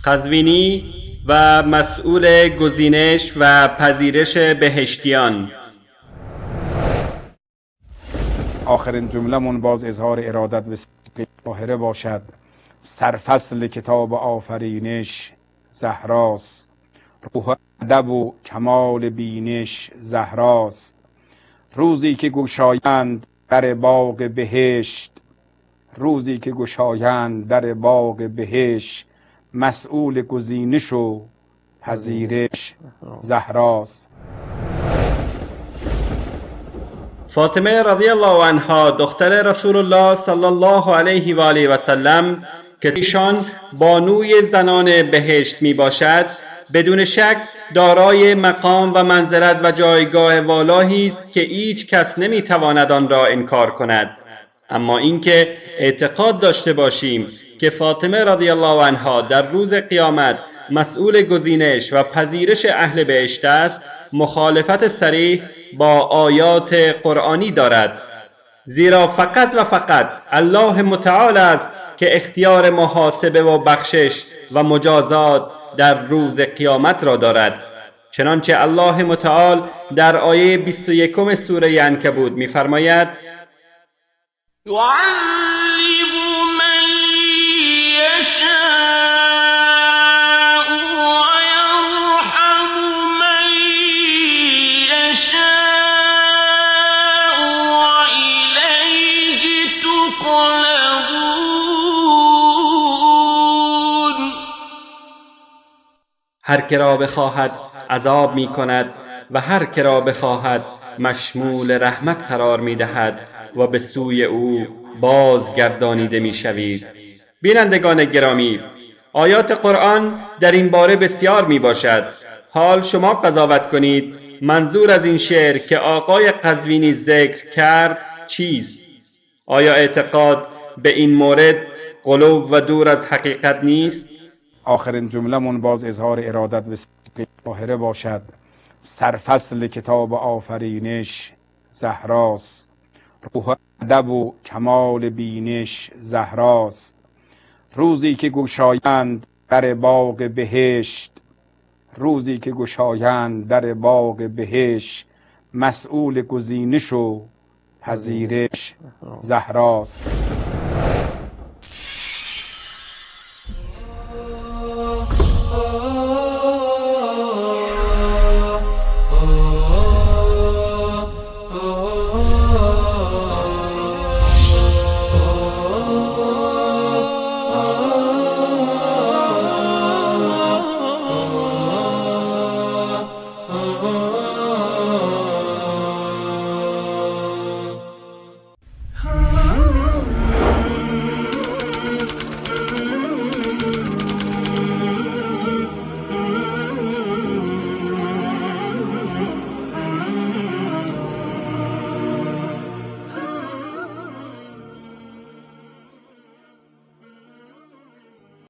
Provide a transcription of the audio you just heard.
قزوینی و مسئول گزینش و پذیرش بهشتیان. آخرین جمله‌مون باز اظهار ارادت به طاهره باشد. سرفصل کتاب آفرینش زهراست، روح ادب و کمال بینش زهراست. روزی که گشایند در باغ بهشت، روزی که گشایند در باغ بهشت، مسئول گزینش و پذیرش زهراست. فاطمه رضی الله عنها دختر رسول الله صلی الله علیه و آله و سلم که ایشان بانوی زنان بهشت می باشد، بدون شک دارای مقام و منزلت و جایگاه والایی است که هیچ کس نمی تواند آن را انکار کند. اما اینکه اعتقاد داشته باشیم که فاطمه رضی الله عنها در روز قیامت مسئول گزینش و پذیرش اهل بهشت است، مخالفت صریح با آیات قرآنی دارد، زیرا فقط و فقط الله متعال است که اختیار محاسبه و بخشش و مجازات در روز قیامت را دارد. چنانچه الله متعال در آیه 21 سوره عنکبوت می‌فرماید: هر که را بخواهد عذاب می کند و هر که را بخواهد مشمول رحمت قرار می دهد و به سوی او بازگردانیده می شوید. بینندگان گرامی، آیات قرآن در این باره بسیار می باشد. حال شما قضاوت کنید منظور از این شعر که آقای قزوینی ذکر کرد چیست؟ آیا اعتقاد به این مورد غلو و دور از حقیقت نیست؟ آخرین جمله‌مون باز اظهار ارادت به طاهره باشد. سرفصل کتاب آفرینش زهراست، روح ادب و کمال بینش زهراست. روزی که گشایند در باغ بهشت، روزی که گشایند در باغ بهشت، مسئول گزینش و پذیرش زهراست.